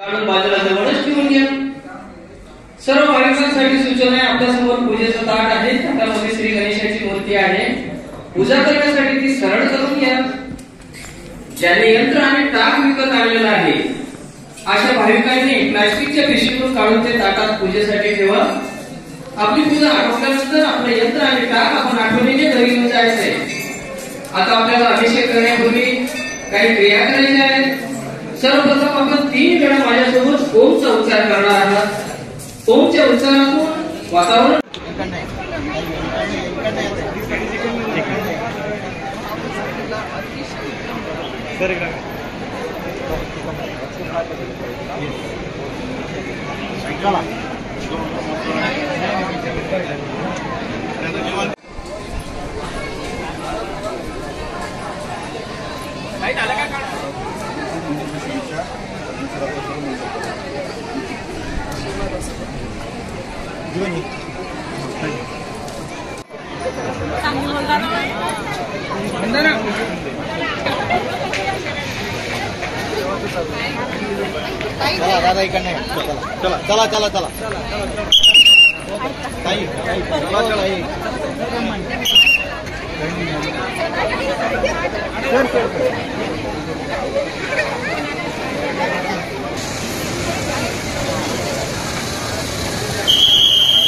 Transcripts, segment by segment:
काढून बाजूला जवळच ठेवून घ्या। सर्व भाविकांसाठी सूचना आहे, आपल्या समोर पूजेचं ताट आहे, त्यामध्ये श्री गणेशाची मूर्ती आहे। पूजा करण्यासाठी ती सरळ करून घ्या। ज्यांनी यंत्र आणि टाक विकत आणलेला आहे अशा भाविकांनी प्लास्टिकच्या पिशवीतून काढून ते ताटात पूजेसाठी ठेवा। आपली पूजा आटोपल्यानंतर आपले यंत्र आणि टाक आपण आठवणीने घरी घेऊन जायचंय। आता आपल्याला अभिषेक करण्यापूर्वी काही क्रिया करायच्या आहेत। सर्वप्रथम आपण 3 वेळा माझ्यासोबत ओमचा उच्चार करणार आहात। ओमच्या उच्चारातून वातावरण चला दादा इकडे चला चला चला चला ताई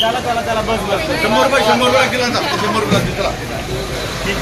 चला चला चला बस बस 100 रुपये किलो 100 रुपये चला ठीक